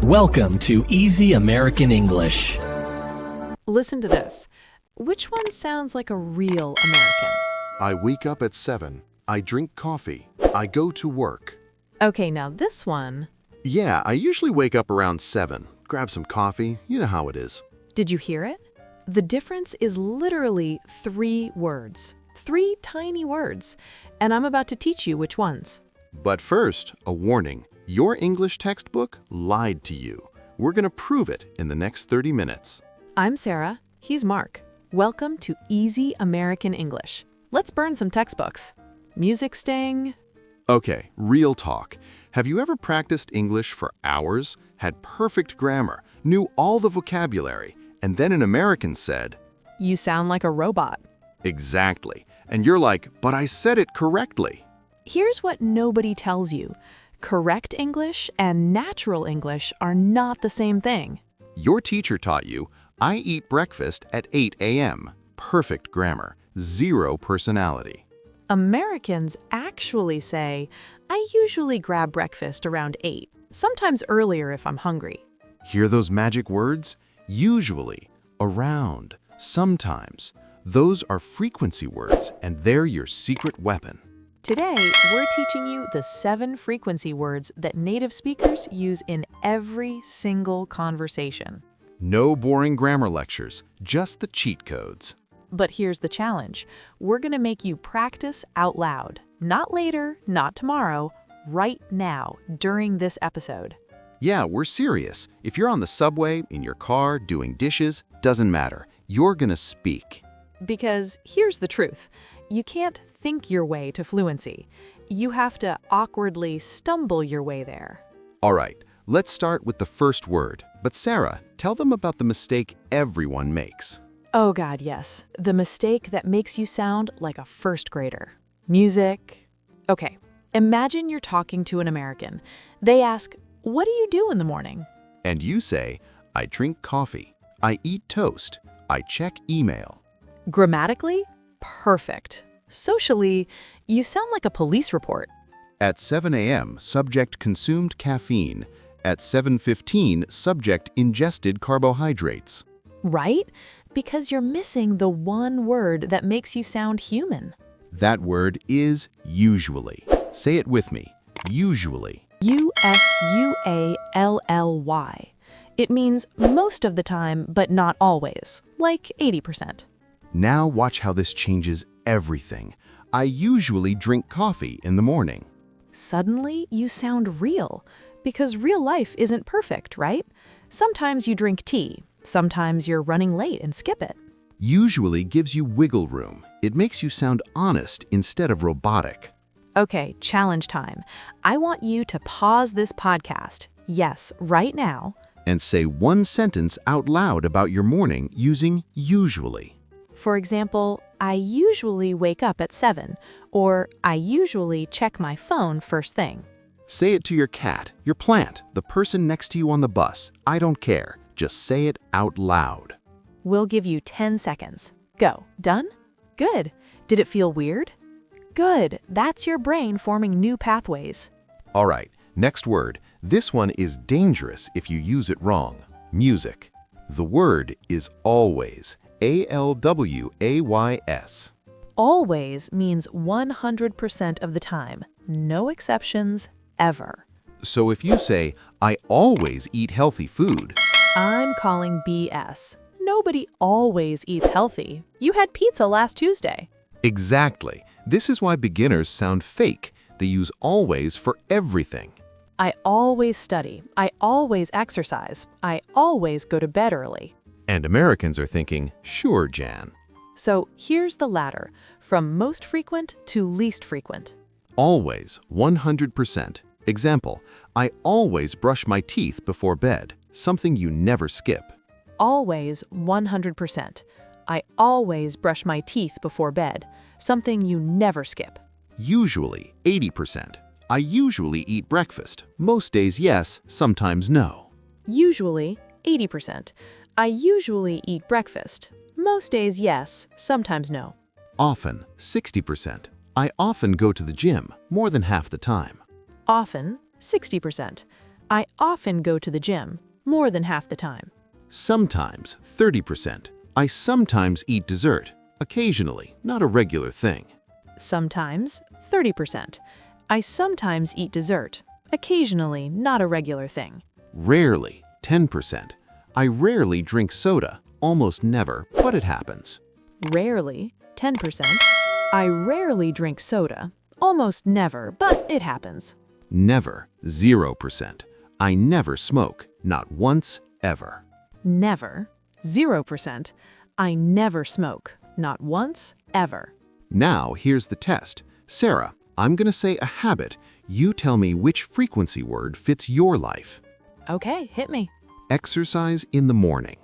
Welcome to Easy American English. Listen to this. Which one sounds like a real American? I wake up at 7. I drink coffee. I go to work. Okay, now this one. Yeah, I usually wake up around 7. Grab some coffee. You know how it is. Did you hear it? The difference is literally 3 words. 3 tiny words. And I'm about to teach you which ones. But first, a warning. Your English textbook lied to you. We're going to prove it in the next 30 minutes. I'm Sarah. He's Mark. Welcome to Easy American English. Let's burn some textbooks. Music sting. Okay, real talk. Have you ever practiced English for hours, had perfect grammar, knew all the vocabulary, and then an American said, You sound like a robot. "Exactly." And you're like, "But I said it correctly." Here's what nobody tells you. Correct English and natural English are not the same thing. Your teacher taught you, "I eat breakfast at 8 a.m." Perfect grammar, 0 personality. Americans actually say, I usually grab breakfast around 8, sometimes earlier if I'm hungry. Hear those magic words? Usually, around, sometimes. Those are frequency words, and they're your secret weapon. Today, we're teaching you the 7 frequency words that native speakers use in every single conversation. No boring grammar lectures, just the cheat codes. But here's the challenge. We're going to make you practice out loud. Not later, not tomorrow, right now, during this episode. Yeah, we're serious. If you're on the subway, in your car, doing dishes, doesn't matter. You're gonna speak. Because here's the truth. You can't think your way to fluency. You have to awkwardly stumble your way there. All right, let's start with the first word. But Sarah, tell them about the mistake everyone makes. Oh God, yes. The mistake that makes you sound like a first grader. Music. Okay, imagine you're talking to an American. They ask, what do you do in the morning? And you say, "I drink coffee. I eat toast. I check email." Grammatically, perfect. Socially, you sound like a police report. At 7 a.m., subject consumed caffeine. At 7:15, subject ingested carbohydrates. Right? Because you're missing the one word that makes you sound human. That word is usually. Say it with me. Usually. Usually. It means most of the time, but not always, like 80%. Now watch how this changes everything. I usually drink coffee in the morning. Suddenly, you sound real, because real life isn't perfect, right? Sometimes you drink tea. Sometimes you're running late and skip it. Usually gives you wiggle room. It makes you sound honest instead of robotic. Okay, challenge time. I want you to pause this podcast, yes, right now, And say one sentence out loud about your morning using usually. For example, I usually wake up at 7, or I usually check my phone first thing. Say it to your cat, your plant, the person next to you on the bus. I don't care. Just say it out loud. We'll give you 10 seconds. Go. Done? Good. Did it feel weird? Good. That's your brain forming new pathways. All right, next word. This one is dangerous if you use it wrong. Music. The word is always. ALWAYS. Always means 100% of the time. No exceptions, ever. So if you say, "I always eat healthy food," I'm calling BS. Nobody always eats healthy. You had pizza last Tuesday. exactly. This is why beginners sound fake. They use always for everything. I always study. I always exercise. I always go to bed early. And Americans are thinking, "Sure, Jan." So here's the ladder, from most frequent to least frequent. Always, 100%. Example, I always brush my teeth before bed, something you never skip. Always 100%. I always brush my teeth before bed, something you never skip. Usually, 80%. I usually eat breakfast. Most days, yes, sometimes no. Usually 80%. I usually eat breakfast. Most days, yes, sometimes no. Often, 60%. I often go to the gym, more than half the time. Often 60%. I often go to the gym, more than half the time. Sometimes, 30%. I sometimes eat dessert. Occasionally, not a regular thing. Sometimes, 30%. I sometimes eat dessert, occasionally not a regular thing. Rarely, 10%. I rarely drink soda. Almost never, but it happens. Rarely, 10%. I rarely drink soda, almost never, but it happens. Never, 0%. I never smoke, not once, ever. Never, 0%. I never smoke, not once, ever. Now, here's the test. Sarah, I'm going to say a habit. You tell me which frequency word fits your life. Okay, hit me. Exercise in the morning.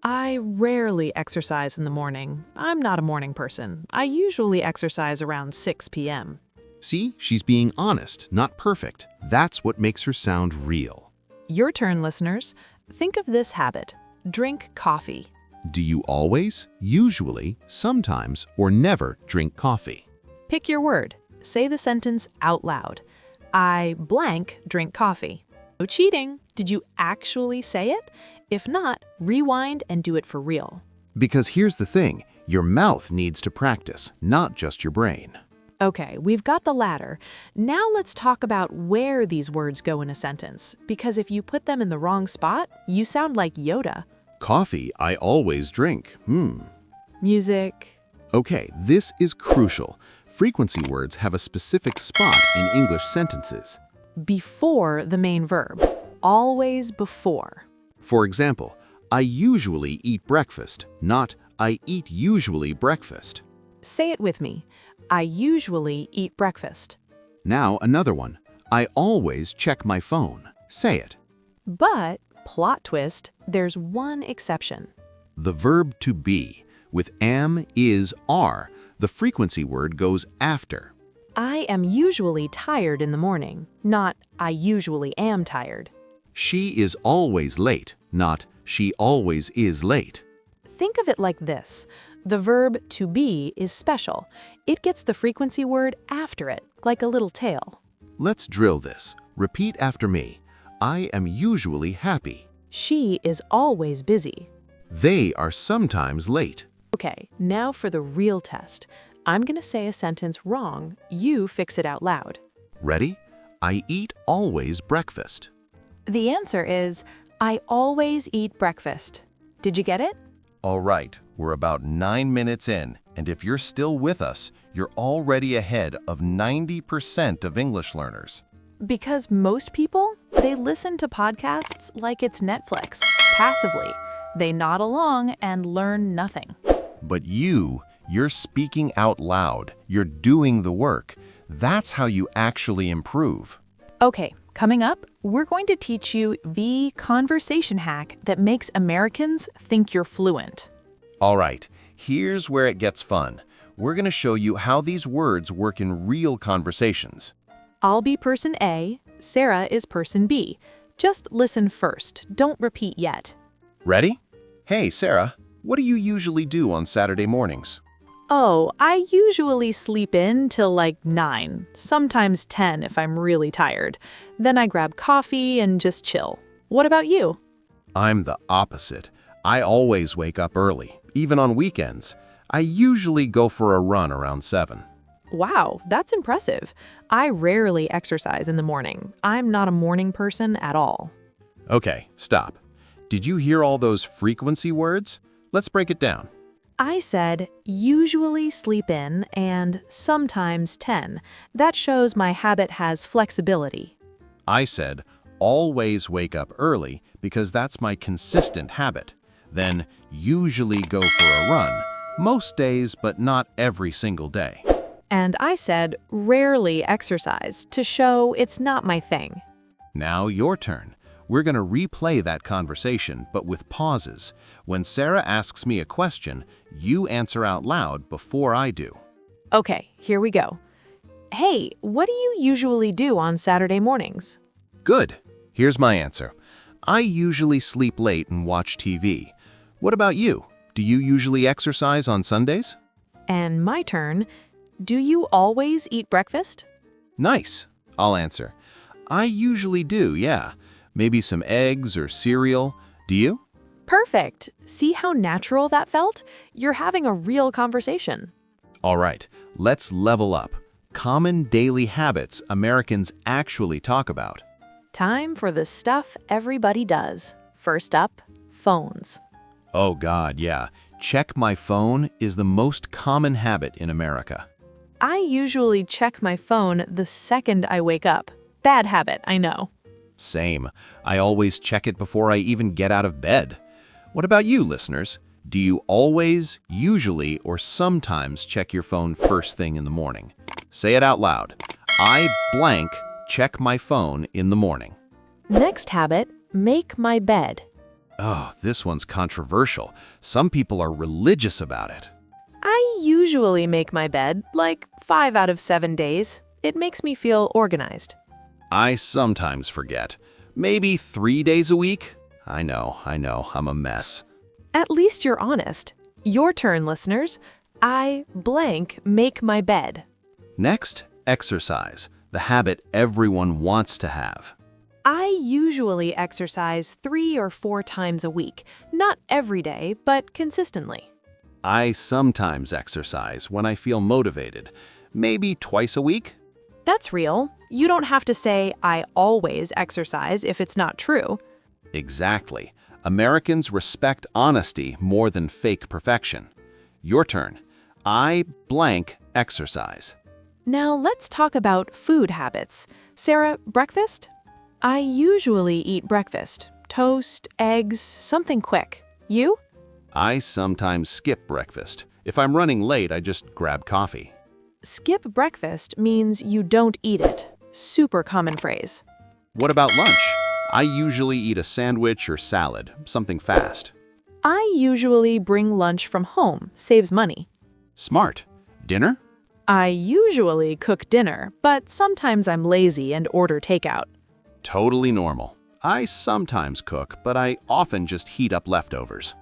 I rarely exercise in the morning. I'm not a morning person. I usually exercise around 6 p.m. See, she's being honest, not perfect. That's what makes her sound real. Your turn, listeners. Think of this habit. Drink coffee. Do you always, usually, sometimes, or never drink coffee? Pick your word. Say the sentence out loud. I blank drink coffee. No cheating. Did you actually say it? If not, rewind and do it for real. Because here's the thing, your mouth needs to practice, not just your brain. Okay, we've got the latter. Now let's talk about where these words go in a sentence, because if you put them in the wrong spot, you sound like Yoda. Coffee, I always drink. Music. Okay, this is crucial. Frequency words have a specific spot in English sentences. Before the main verb. Always before. For example, I usually eat breakfast, not I eat usually breakfast. Say it with me. I usually eat breakfast. Now another one. I always check my phone. Say it. But, plot twist, there's one exception. The verb to be. With am, is, are, the frequency word goes after. I am usually tired in the morning, not I usually am tired. She is always late, not she always is late. Think of it like this. The verb to be is special. It gets the frequency word after it, like a little tail. Let's drill this. Repeat after me. I am usually happy. She is always busy. They are sometimes late. Okay, now for the real test. I'm going to say a sentence wrong. You fix it out loud. Ready? I eat always breakfast. The answer is, I always eat breakfast. Did you get it? All right, we're about 9 minutes in, and if you're still with us, you're already ahead of 90% of English learners. Because most people, they listen to podcasts like it's Netflix, passively. They nod along and learn nothing. But you're speaking out loud. You're doing the work. That's how you actually improve. Okay, coming up, we're going to teach you the conversation hack that makes Americans think you're fluent. All right, here's where it gets fun. We're going to show you how these words work in real conversations. I'll be person A, Sarah is person B. Just listen first, don't repeat yet. Ready? Hey, Sarah, what do you usually do on Saturday mornings? Oh, I usually sleep in till like 9, sometimes 10 if I'm really tired. Then I grab coffee and just chill. What about you? I'm the opposite. I always wake up early, even on weekends. I usually go for a run around 7. Wow, that's impressive. I rarely exercise in the morning. I'm not a morning person at all. Okay, stop. Did you hear all those frequency words? Let's break it down. I said usually sleep in and sometimes 10. That shows my habit has flexibility. I said always wake up early because that's my consistent habit. Then usually go for a run, most days but not every single day. And I said rarely exercise to show it's not my thing. Now your turn. We're going to replay that conversation, but with pauses. When Sarah asks me a question, you answer out loud before I do. Okay, here we go. Hey, what do you usually do on Saturday mornings? Good. Here's my answer. I usually sleep late and watch TV. What about you? Do you usually exercise on Sundays? And my turn. Do you always eat breakfast? Nice. I'll answer. I usually do, yeah. Maybe some eggs or cereal. Do you? Perfect. See how natural that felt? You're having a real conversation. All right, let's level up. Common daily habits Americans actually talk about. Time for the stuff everybody does. First up, phones. Oh God, yeah. Check my phone is the most common habit in America. I usually check my phone the second I wake up. Bad habit, I know. Same. I always check it before I even get out of bed. What about you, listeners? Do you always, usually, or sometimes check your phone first thing in the morning? Say it out loud. I blank check my phone in the morning. Next habit, make my bed. Oh, this one's controversial. Some people are religious about it. I usually make my bed, like 5 out of 7 days. It makes me feel organized. I sometimes forget. Maybe 3 days a week? I know, I'm a mess. At least you're honest. Your turn, listeners. I blank make my bed. Next, exercise, the habit everyone wants to have. I usually exercise 3 or 4 times a week. Not every day, but consistently. I sometimes exercise when I feel motivated. Maybe twice a week? That's real. You don't have to say, I always exercise if it's not true. Exactly. Americans respect honesty more than fake perfection. Your turn. I blank exercise. Now let's talk about food habits. Sarah, breakfast? I usually eat breakfast. Toast, eggs, something quick. You? I sometimes skip breakfast. If I'm running late, I just grab coffee. Skip breakfast means you don't eat it. Super common phrase. What about lunch? I usually eat a sandwich or salad, something fast. I usually bring lunch from home. Saves money. Smart. Dinner? I usually cook dinner, but sometimes I'm lazy and order takeout. Totally normal. I sometimes cook, but I often just heat up leftovers.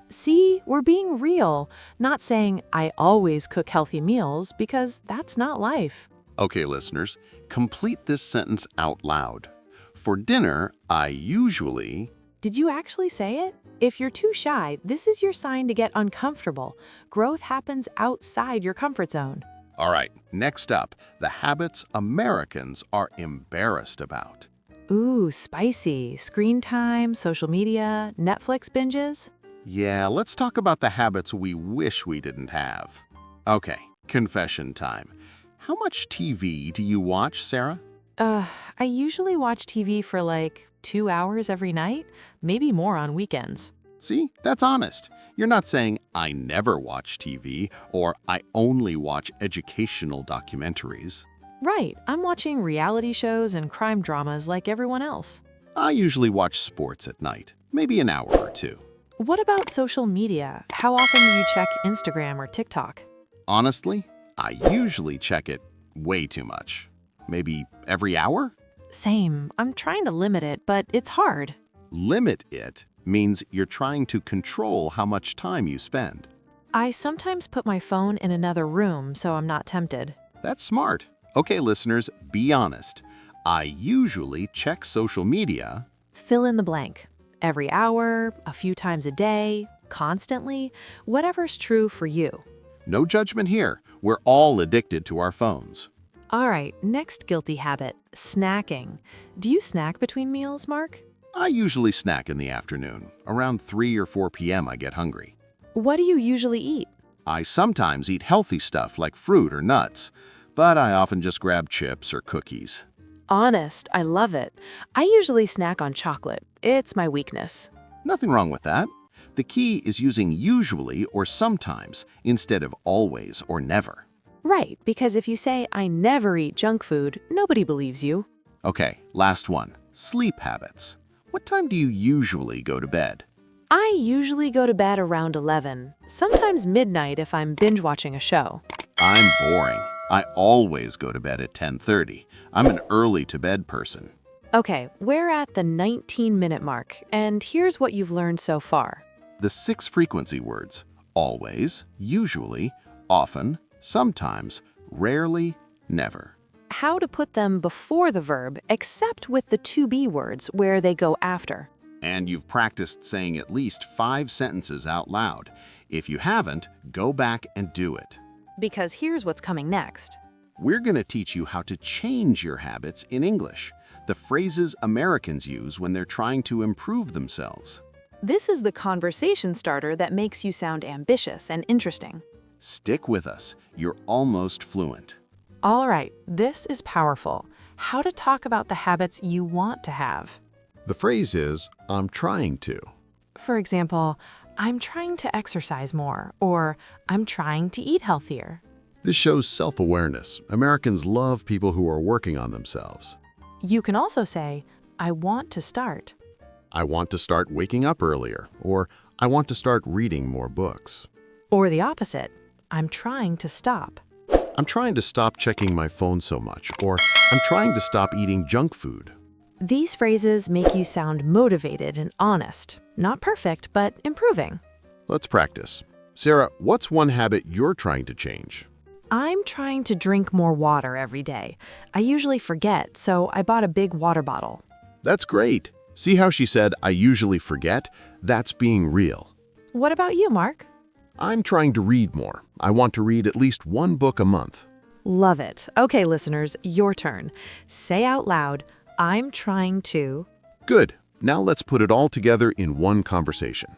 See, we're being real, not saying I always cook healthy meals because that's not life. Okay, listeners, complete this sentence out loud. For dinner, I usually... Did you actually say it? If you're too shy, this is your sign to get uncomfortable. Growth happens outside your comfort zone. All right, next up, the habits Americans are embarrassed about. Ooh, spicy. Screen time, social media, Netflix binges. Yeah, let's talk about the habits we wish we didn't have. Okay, confession time. How much TV do you watch, Sarah? I usually watch TV for like 2 hours every night, maybe more on weekends. See, that's honest. You're not saying, I never watch TV, or I only watch educational documentaries. Right, I'm watching reality shows and crime dramas like everyone else. I usually watch sports at night, maybe an hour or two. What about social media? How often do you check Instagram or TikTok? Honestly, I usually check it way too much. Maybe every hour? Same. I'm trying to limit it, but it's hard. Limit it means you're trying to control how much time you spend. I sometimes put my phone in another room so I'm not tempted. That's smart. Okay, listeners, be honest. I usually check social media. Fill in the blank. Every hour, a few times a day, constantly, whatever's true for you. No judgment here. We're all addicted to our phones. All right, next guilty habit, snacking. Do you snack between meals, Mark? I usually snack in the afternoon. Around 3 or 4 p.m. I get hungry. What do you usually eat? I sometimes eat healthy stuff like fruit or nuts, but I often just grab chips or cookies. Honest, I love it. I usually snack on chocolate. It's my weakness. Nothing wrong with that. The key is using usually or sometimes instead of always or never. Right, because if you say, I never eat junk food, nobody believes you. Okay, last one. Sleep habits. What time do you usually go to bed? I usually go to bed around 11, sometimes midnight if I'm binge watching a show. I'm boring. I always go to bed at 10:30. I'm an early to bed person. Okay, we're at the 19-minute mark, and here's what you've learned so far. The 6 frequency words: always, usually, often, sometimes, rarely, never. how to put them before the verb except with the to be words where they go after. And you've practiced saying at least 5 sentences out loud. If you haven't, go back and do it. Because here's what's coming next. We're going to teach you how to change your habits in English, the phrases Americans use when they're trying to improve themselves. This is the conversation starter that makes you sound ambitious and interesting. Stick with us. You're almost fluent. All right, this is powerful. How to talk about the habits you want to have. The phrase is, I'm trying to. For example, I'm trying to exercise more, or I'm trying to eat healthier. This shows self-awareness. Americans love people who are working on themselves. You can also say, I want to start. I want to start waking up earlier, or I want to start reading more books. Or the opposite, I'm trying to stop. I'm trying to stop checking my phone so much, or I'm trying to stop eating junk food. These phrases make you sound motivated and honest. Not perfect, but improving. Let's practice. Sarah, what's one habit you're trying to change? I'm trying to drink more water every day. I usually forget, so I bought a big water bottle. That's great. See how she said, I usually forget? That's being real. What about you, Mark? I'm trying to read more. I want to read at least 1 book a month. Love it. Okay, listeners, your turn. Say out loud, I'm trying to... Good. Now let's put it all together in one conversation.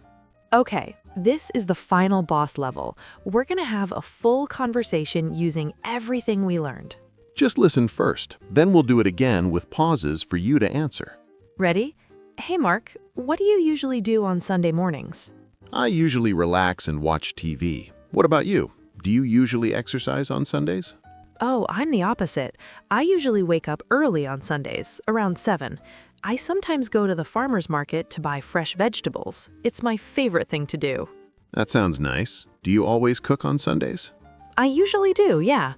Okay, this is the final boss level. We're going to have a full conversation using everything we learned. Just listen first, then we'll do it again with pauses for you to answer. Ready? Hey, Mark, what do you usually do on Sunday mornings? I usually relax and watch TV. What about you? Do you usually exercise on Sundays? Oh, I'm the opposite. I usually wake up early on Sundays, around 7. I sometimes go to the farmer's market to buy fresh vegetables. It's my favorite thing to do. That sounds nice. Do you always cook on Sundays? I usually do, yeah.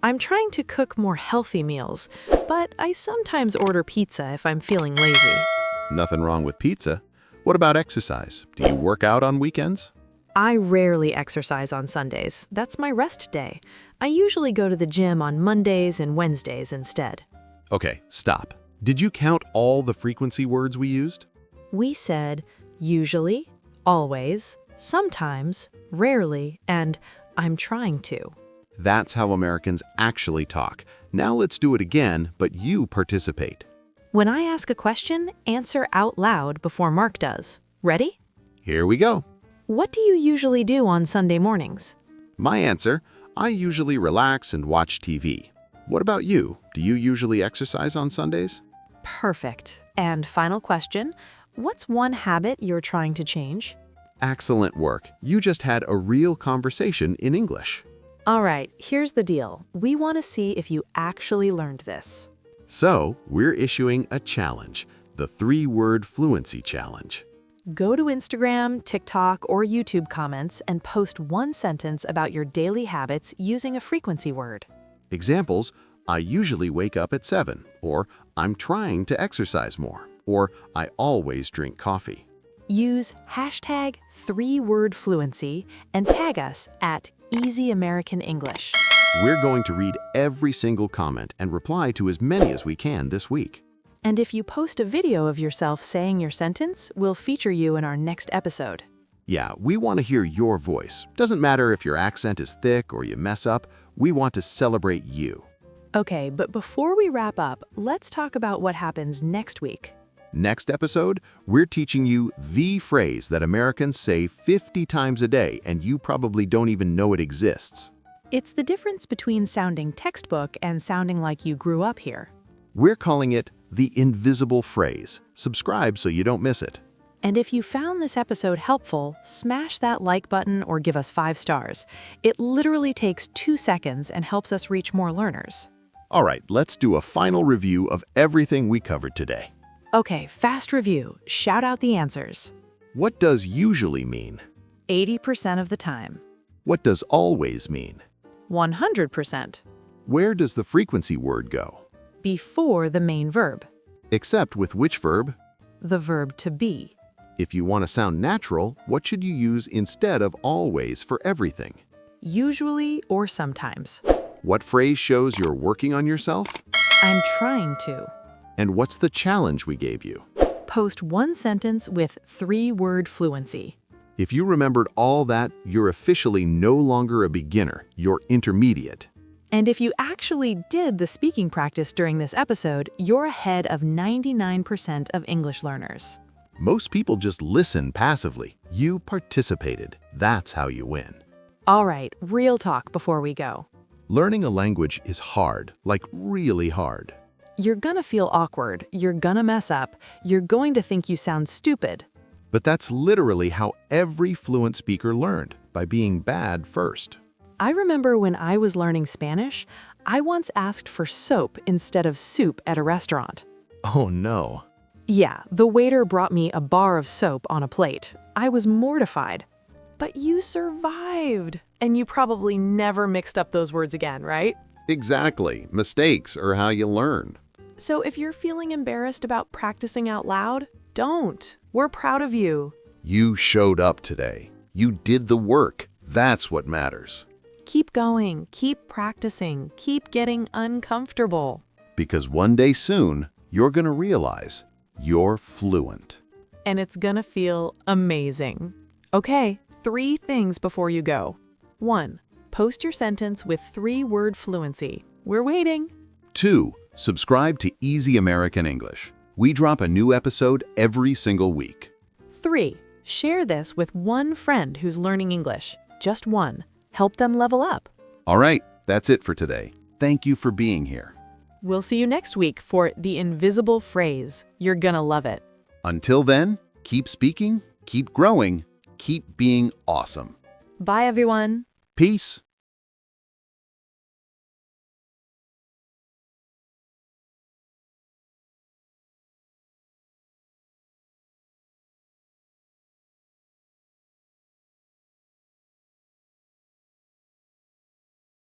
I'm trying to cook more healthy meals, but I sometimes order pizza if I'm feeling lazy. Nothing wrong with pizza. What about exercise? Do you work out on weekends? I rarely exercise on Sundays. That's my rest day. I usually go to the gym on Mondays and Wednesdays instead. Okay, stop. Did you count all the frequency words we used? We said usually, always, sometimes, rarely, and I'm trying to. That's how Americans actually talk. Now let's do it again, but you participate. When I ask a question, answer out loud before Mark does. Ready? Here we go. What do you usually do on Sunday mornings? My answer, I usually relax and watch TV. What about you? Do you usually exercise on Sundays? Perfect. And final question, what's one habit you're trying to change? Excellent work. You just had a real conversation in English. All right, here's the deal. We want to see if you actually learned this. So, we're issuing a challenge, the 3-word fluency challenge. Go to Instagram, TikTok, or YouTube comments and post 1 sentence about your daily habits using a frequency word. Examples, I usually wake up at 7, or I'm trying to exercise more, or I always drink coffee. Use hashtag 3-word fluency and tag us at Easy American English. We're going to read every single comment and reply to as many as we can this week. And if you post a video of yourself saying your sentence, we'll feature you in our next episode. Yeah, we want to hear your voice. Doesn't matter if your accent is thick or you mess up, we want to celebrate you. Okay, but before we wrap up, let's talk about what happens next week. Next episode, we're teaching you the phrase that Americans say 50 times a day and you probably don't even know it exists. It's the difference between sounding textbook and sounding like you grew up here. We're calling it the invisible phrase. Subscribe so you don't miss it. And if you found this episode helpful, smash that like button or give us 5 stars. It literally takes 2 seconds and helps us reach more learners. All right, let's do a final review of everything we covered today. Okay, fast review. Shout out the answers. What does usually mean? 80% of the time. What does always mean? 100%. Where does the frequency word go? Before the main verb. Except with which verb? The verb to be. If you want to sound natural, what should you use instead of always for everything? Usually or sometimes. What phrase shows you're working on yourself? I'm trying to. And what's the challenge we gave you? Post one sentence with 3-word fluency. If you remembered all that, you're officially no longer a beginner, you're intermediate. And if you actually did the speaking practice during this episode, you're ahead of 99% of English learners. Most people just listen passively. You participated. That's how you win. All right, real talk before we go. Learning a language is hard, like really hard. You're gonna feel awkward, you're gonna mess up, you're going to think you sound stupid. But that's literally how every fluent speaker learned, by being bad first. I remember when I was learning Spanish, I once asked for soap instead of soup at a restaurant. Oh no. Yeah, the waiter brought me a bar of soap on a plate. I was mortified. But you survived. And you probably never mixed up those words again, right? Exactly. Mistakes are how you learn. So if you're feeling embarrassed about practicing out loud, don't. We're proud of you. You showed up today. You did the work. That's what matters. Keep going, keep practicing, keep getting uncomfortable. Because one day soon, you're going to realize you're fluent. And it's gonna feel amazing. Okay, 3 things before you go. 1. Post your sentence with 3-word fluency. We're waiting. 2. Subscribe to Easy American English. We drop a new episode every single week. 3. Share this with one friend who's learning English. Just one. Help them level up. All right, that's it for today. Thank you for being here. We'll see you next week for the invisible phrase. You're gonna love it. Until then, keep speaking, keep growing, keep being awesome. Bye, everyone. Peace.